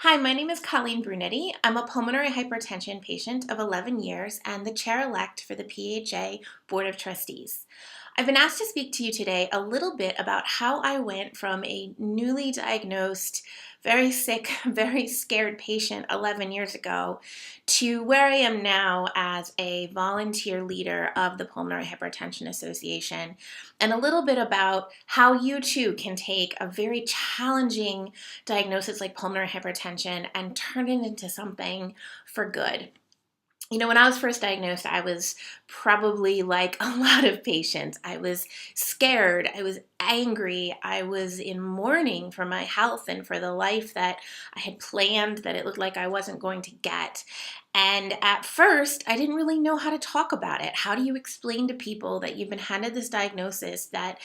Hi, my name is Colleen Brunetti. I'm a pulmonary hypertension patient of 11 years and the chair-elect for the PHA Board of Trustees. I've been asked to speak to you today a little bit about how I went from a newly diagnosed, very sick, very scared patient 11 years ago to where I am now as a volunteer leader of the Pulmonary Hypertension Association, and a little bit about how you too can take a very challenging diagnosis like pulmonary hypertension and turn it into something for good. When I was first diagnosed, I was probably like a lot of patients. I was scared. I was angry. I was in mourning for my health and for the life that I had planned that it looked like I wasn't going to get. And at first, I didn't really know how to talk about it. How do you explain to people that you've been handed this diagnosis that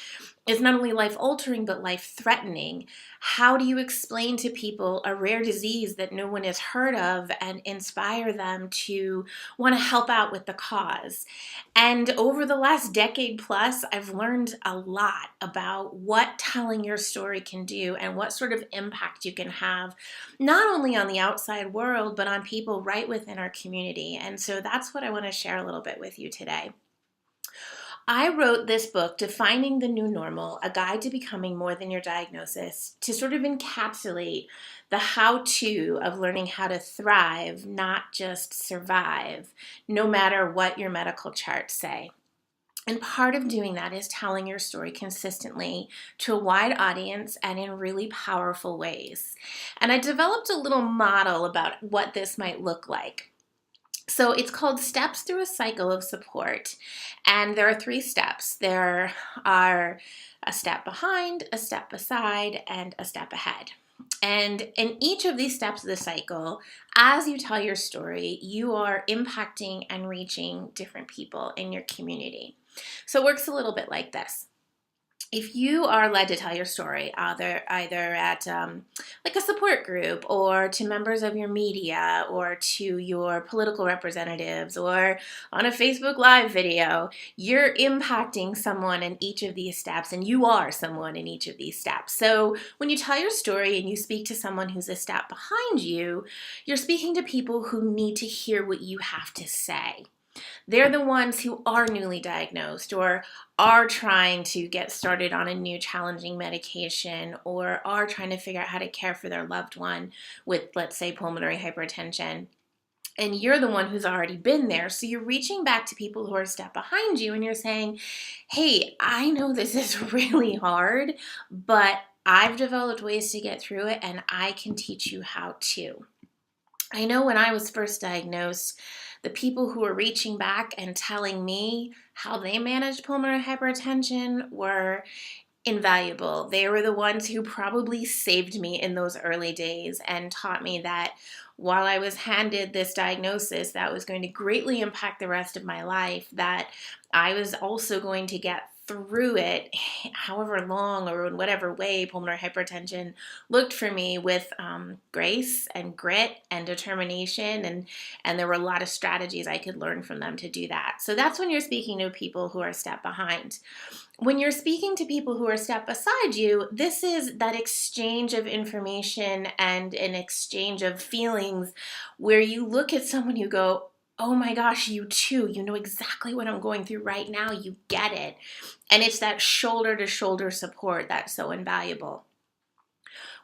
is not only life-altering but life-threatening? How do you explain to people a rare disease that no one has heard of and inspire them to want to help out with the cause? And over the last decade plus, I've learned a lot about what telling your story can do and what sort of impact you can have, not only on the outside world, but on people right within our community. And so that's what I want to share a little bit with you today. I wrote this book, Defining the New Normal, a guide to becoming more than your diagnosis, to sort of encapsulate the how-to of learning how to thrive, not just survive, no matter what your medical charts say. And part of doing that is telling your story consistently to a wide audience and in really powerful ways. And I developed a little model about what this might look like. So it's called Steps Through a Cycle of Support. And there are 3 steps. There are a step behind, a step beside, and a step ahead. And in each of these steps of the cycle, as you tell your story, you are impacting and reaching different people in your community. So it works a little bit like this. If you are led to tell your story, either at like a support group or to members of your media or to your political representatives or on a Facebook Live video, you're impacting someone in each of these steps, and you are someone in each of these steps. So when you tell your story and you speak to someone who's a step behind you, you're speaking to people who need to hear what you have to say. They're the ones who are newly diagnosed or are trying to get started on a new challenging medication or are trying to figure out how to care for their loved one with, let's say, pulmonary hypertension. And you're the one who's already been there. So you're reaching back to people who are a step behind you and you're saying, hey, I know this is really hard, but I've developed ways to get through it and I can teach you how to. I know when I was first diagnosed, the people who were reaching back and telling me how they managed pulmonary hypertension were invaluable. They were the ones who probably saved me in those early days and taught me that while I was handed this diagnosis that was going to greatly impact the rest of my life, that I was also going to get through it, however long or in whatever way pulmonary hypertension looked for me, with grace and grit and determination, and there were a lot of strategies I could learn from them to do that. So that's when you're speaking to people who are a step behind. When you're speaking to people who are a step beside you, this is that exchange of information and an exchange of feelings where you look at someone, you go, oh my gosh, you too, you know exactly what I'm going through right now, you get it. And it's that shoulder-to-shoulder support that's so invaluable.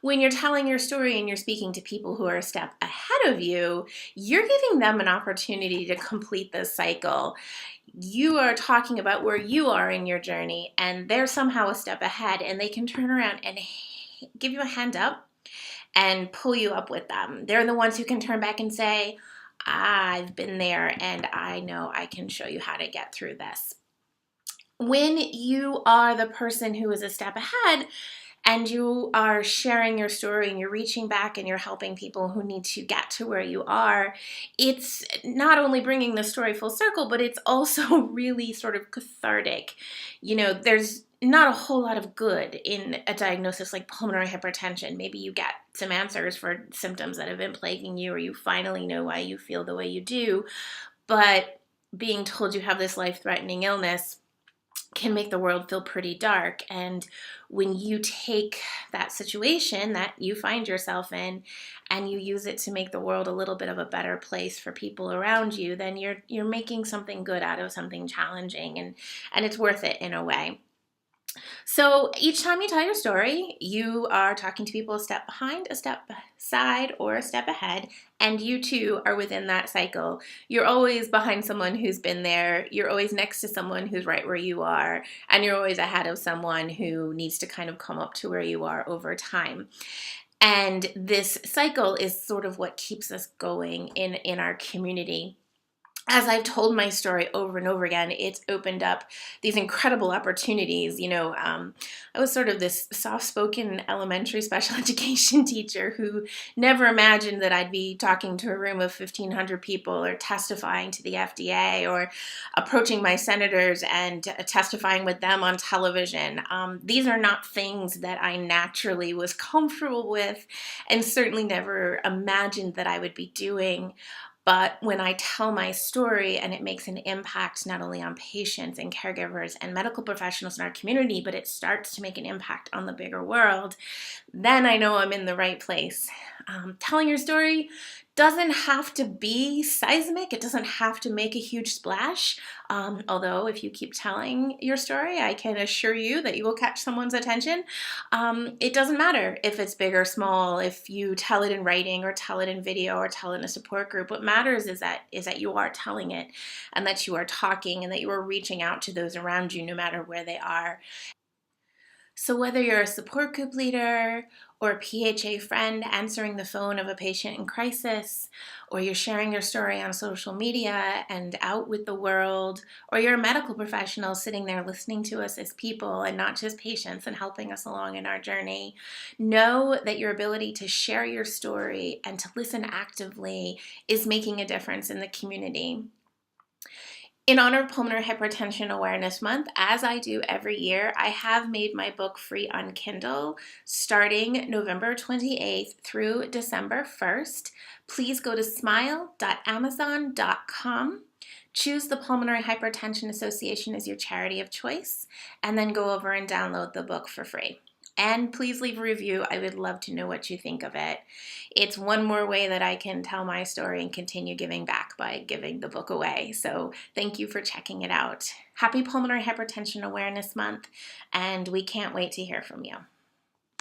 When you're telling your story and you're speaking to people who are a step ahead of you, you're giving them an opportunity to complete this cycle. You are talking about where you are in your journey, and they're somehow a step ahead, and they can turn around and give you a hand up and pull you up with them. They're the ones who can turn back and say, I've been there and I know I can show you how to get through this. When you are the person who is a step ahead and you are sharing your story and you're reaching back and you're helping people who need to get to where you are, it's not only bringing the story full circle, but it's also really sort of cathartic. There's not a whole lot of good in a diagnosis like pulmonary hypertension. Maybe you get some answers for symptoms that have been plaguing you, or you finally know why you feel the way you do. But being told you have this life-threatening illness can make the world feel pretty dark. And when you take that situation that you find yourself in and you use it to make the world a little bit of a better place for people around you, then you're making something good out of something challenging, and it's worth it in a way. So each time you tell your story, you are talking to people a step behind, a step beside, or a step ahead, and you too are within that cycle. You're always behind someone who's been there, you're always next to someone who's right where you are, and you're always ahead of someone who needs to kind of come up to where you are over time. And this cycle is sort of what keeps us going in our community. As I've told my story over and over again, it's opened up these incredible opportunities. I was sort of this soft-spoken elementary special education teacher who never imagined that I'd be talking to a room of 1,500 people, or testifying to the FDA, or approaching my senators and testifying with them on television. These are not things that I naturally was comfortable with, and certainly never imagined that I would be doing. But when I tell my story and it makes an impact not only on patients and caregivers and medical professionals in our community, but it starts to make an impact on the bigger world, then I know I'm in the right place. Telling your story doesn't have to be seismic. It doesn't have to make a huge splash. Although if you keep telling your story, I can assure you that you will catch someone's attention. It doesn't matter if it's big or small, if you tell it in writing or tell it in video or tell it in a support group. What matters is that you are telling it, and that you are talking, and that you are reaching out to those around you no matter where they are. So whether you're a support group leader or a PHA friend answering the phone of a patient in crisis, or you're sharing your story on social media and out with the world, or you're a medical professional sitting there listening to us as people and not just patients and helping us along in our journey, know that your ability to share your story and to listen actively is making a difference in the community. In honor of Pulmonary Hypertension Awareness Month, as I do every year, I have made my book free on Kindle starting November 28th through December 1st. Please go to smile.amazon.com, choose the Pulmonary Hypertension Association as your charity of choice, and then go over and download the book for free. And please leave a review. I would love to know what you think of it. It's one more way that I can tell my story and continue giving back by giving the book away. So thank you for checking it out. Happy Pulmonary Hypertension Awareness Month, and we can't wait to hear from you.